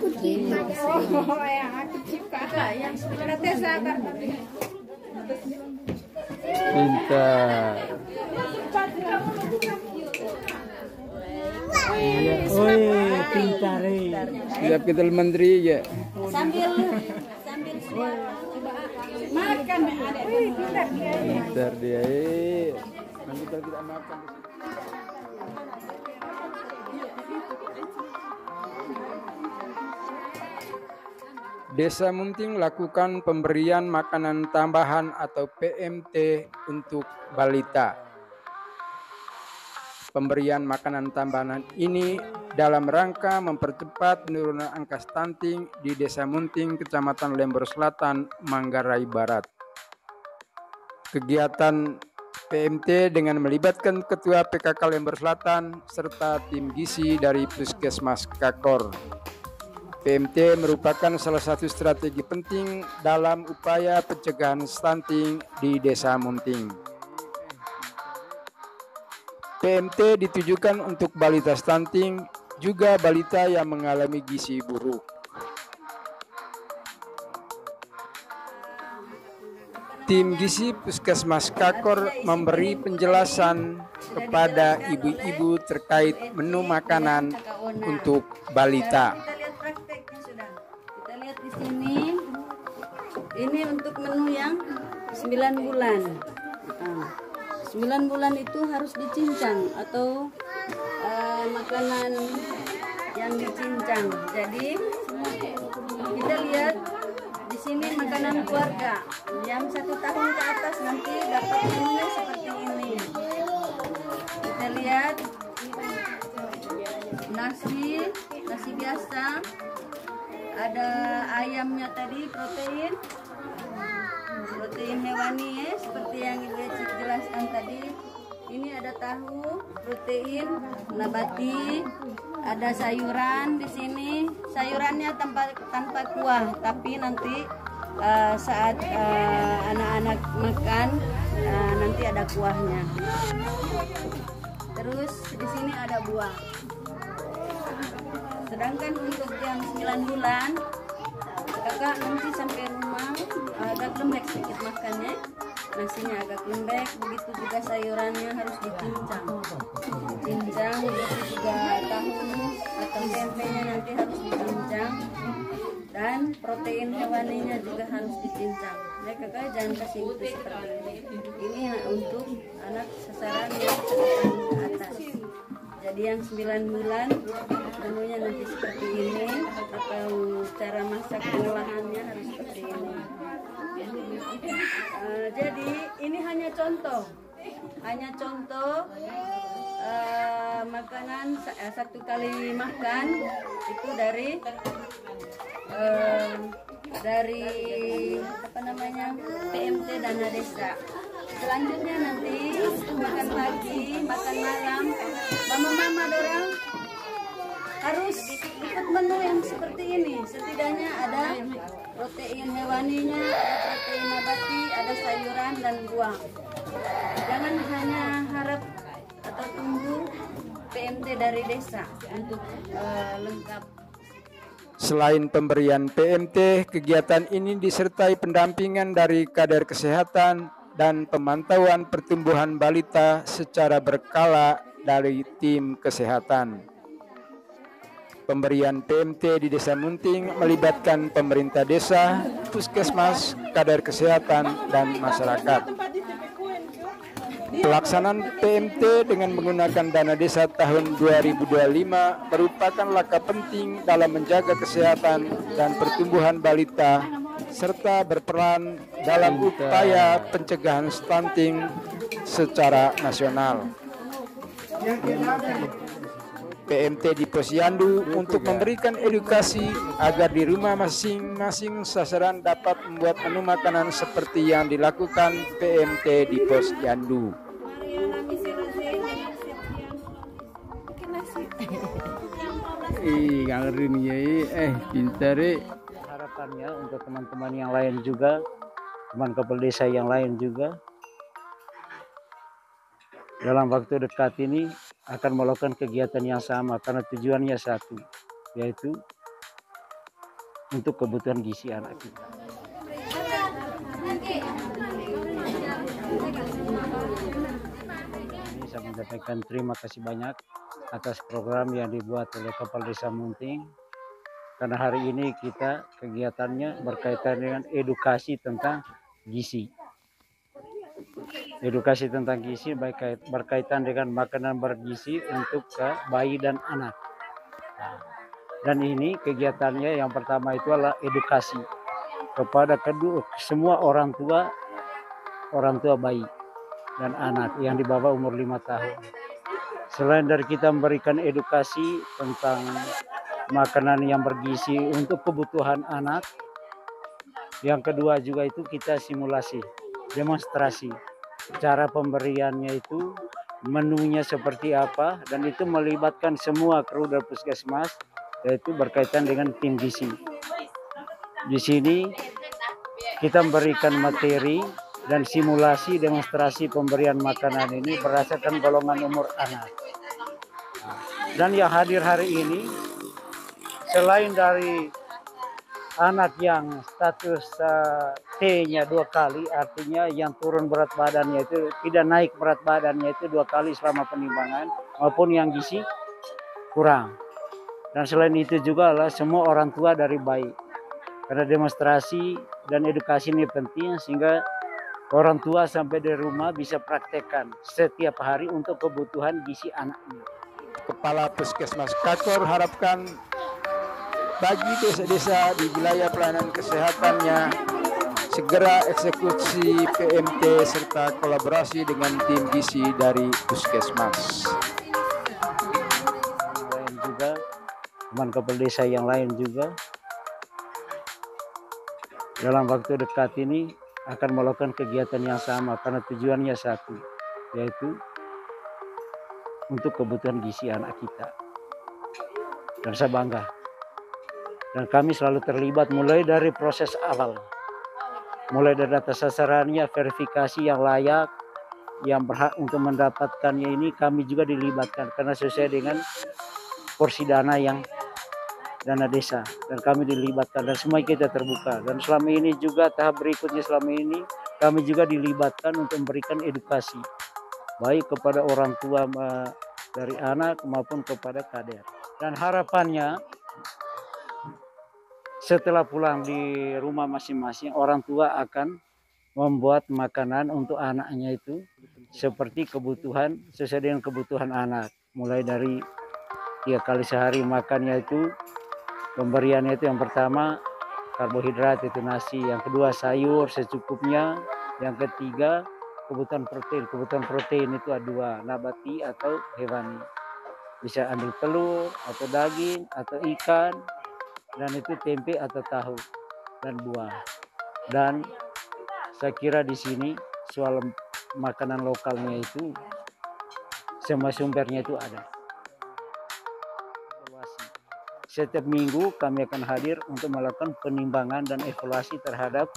Oh, yang aku cipta. Yang sebenarnya sabar. Pintar. Oi, pintar. Siap kita menteri ya. Sambil makan ada. Pintar dia. Nanti kalau kita makan. Desa Munting lakukan pemberian makanan tambahan atau PMT untuk balita. Pemberian makanan tambahan ini dalam rangka mempercepat penurunan angka stunting di Desa Munting, Kecamatan Lembur Selatan, Manggarai Barat. Kegiatan PMT dengan melibatkan Ketua PKK Lembur Selatan serta tim gizi dari Puskesmas Kakor. PMT merupakan salah satu strategi penting dalam upaya pencegahan stunting di Desa Munting. PMT ditujukan untuk balita stunting, juga balita yang mengalami gizi buruk. Tim gizi Puskesmas Kakor memberi penjelasan kepada ibu-ibu terkait menu makanan untuk balita. Kita lihat di sini. Ini untuk menu yang 9 bulan. 9 bulan itu harus dicincang atau makanan yang dicincang. Jadi kita lihat di sini makanan keluarga yang 1 tahun ke atas nanti dapat menunya seperti ini. Kita lihat nasi biasa, ada ayamnya tadi, protein hewani ya, seperti yang Ibu Eci jelaskan tadi. Ini ada tahu, protein nabati, ada sayuran di sini. Sayurannya tanpa kuah, tapi nanti saat anak-anak makan nanti ada kuahnya. Terus di sini ada buah. Sedangkan untuk yang 9 bulan, kakak nanti sampai rumah agak lembek sedikit makannya, nasinya agak lembek, begitu juga sayurannya harus dicincang, begitu juga tahu atau tempenya nanti harus dicincang, dan protein hewaninya juga harus dicincang. Ya kakak jangan kasih itu seperti ini untuk anak sasaran yang sedang ke atas. Jadi yang 9 bulan menunya nanti seperti ini, atau cara masak pengolahannya harus seperti ini. Jadi ini hanya contoh makanan 1 kali makan itu dari apa namanya, PMT Dana Desa. Selanjutnya nanti makan pagi, makan malam, mama-mama dorang harus ikut menu yang seperti ini. Setidaknya ada protein hewaninya, ada protein nabati, ada sayuran dan buah. Jangan hanya harap atau tunggu PMT dari desa untuk lengkap. Selain pemberian PMT, kegiatan ini disertai pendampingan dari kader kesehatan dan pemantauan pertumbuhan balita secara berkala dari tim kesehatan. Pemberian PMT di Desa Munting melibatkan pemerintah desa, puskesmas, kader kesehatan, dan masyarakat. Pelaksanaan PMT dengan menggunakan dana desa tahun 2025 merupakan langkah penting dalam menjaga kesehatan dan pertumbuhan balita serta berperan dalam upaya pencegahan stunting secara nasional. PMT di Posyandu untuk memberikan edukasi agar di rumah masing-masing sasaran dapat membuat menu makanan seperti yang dilakukan PMT di Posyandu. Ngangrin ya, pintar. Harapannya untuk teman-teman yang lain juga, teman kepala desa yang lain juga, dalam waktu dekat ini akan melakukan kegiatan yang sama karena tujuannya satu, yaitu untuk kebutuhan gizi anak kita. Ini saya menyampaikan terima kasih banyak atas program yang dibuat oleh Kepala Desa Munting, karena hari ini kita kegiatannya berkaitan dengan edukasi tentang gizi. Edukasi tentang gizi berkaitan dengan makanan bergizi untuk bayi dan anak. Dan ini kegiatannya yang pertama itu adalah edukasi kepada semua orang tua bayi dan anak yang di bawah umur 5 tahun. Selain dari kita memberikan edukasi tentang makanan yang bergizi untuk kebutuhan anak, yang kedua juga itu kita simulasi, demonstrasi. Cara pemberiannya itu, menunya seperti apa, dan itu melibatkan semua kru dari puskesmas, yaitu berkaitan dengan tim gizi. Di sini kita memberikan materi dan simulasi demonstrasi pemberian makanan ini berdasarkan golongan umur anak. Dan yang hadir hari ini, selain dari anak yang status T-nya 2 kali, artinya yang turun berat badannya itu tidak naik berat badannya itu 2 kali selama penimbangan, maupun yang gizi kurang. Dan selain itu juga adalah semua orang tua dari bayi. Karena demonstrasi dan edukasi ini penting sehingga orang tua sampai di rumah bisa praktekkan setiap hari untuk kebutuhan gizi anaknya. Kepala Puskesmas Kakor harapkan bagi desa-desa di wilayah pelayanan kesehatannya segera eksekusi PMT serta kolaborasi dengan tim gizi dari Puskesmas. Lain juga teman kepala desa yang lain juga dalam waktu dekat ini akan melakukan kegiatan yang sama karena tujuannya satu, yaitu untuk kebutuhan gizi anak kita. Dan saya bangga. Dan kami selalu terlibat mulai dari proses awal. Mulai dari data sasarannya, verifikasi yang layak, yang berhak untuk mendapatkannya ini kami juga dilibatkan. Karena sesuai dengan porsi dana desa. Dan kami dilibatkan dan semua kita terbuka. Dan selama ini juga tahap berikutnya selama ini kami juga dilibatkan untuk memberikan edukasi. Baik kepada orang tua dari anak maupun kepada kader. Dan harapannya setelah pulang di rumah masing-masing, orang tua akan membuat makanan untuk anaknya itu seperti kebutuhan, sesuai dengan kebutuhan anak. Mulai dari 3 kali sehari makannya itu, pemberiannya itu yang pertama karbohidrat itu nasi, yang kedua sayur secukupnya, yang ketiga kebutuhan protein. Kebutuhan protein itu ada 2, nabati atau hewani. Bisa ambil telur atau daging atau ikan, dan itu tempe atau tahu dan buah. Dan saya kira di sini soal makanan lokalnya itu semua sumbernya itu ada. Setiap minggu kami akan hadir untuk melakukan penimbangan dan evaluasi terhadap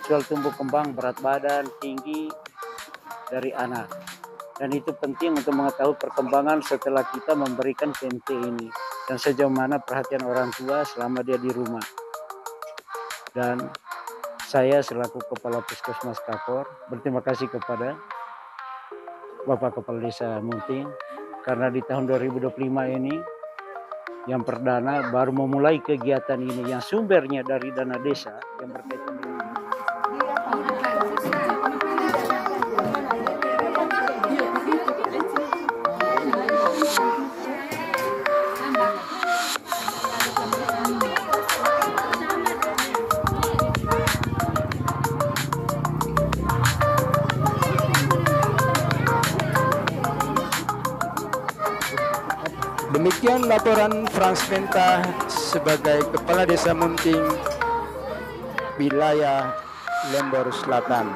soal tumbuh kembang, berat badan, tinggi dari anak. Dan itu penting untuk mengetahui perkembangan setelah kita memberikan PMT ini. Dan sejauh mana perhatian orang tua selama dia di rumah. Dan saya selaku Kepala Puskesmas Kakor berterima kasih kepada Bapak Kepala Desa Munting. Karena di tahun 2025 ini yang perdana baru memulai kegiatan ini yang sumbernya dari dana desa yang berkaitan dengan Demikian laporan Frans Venta sebagai Kepala Desa Munting, wilayah Lembor Selatan.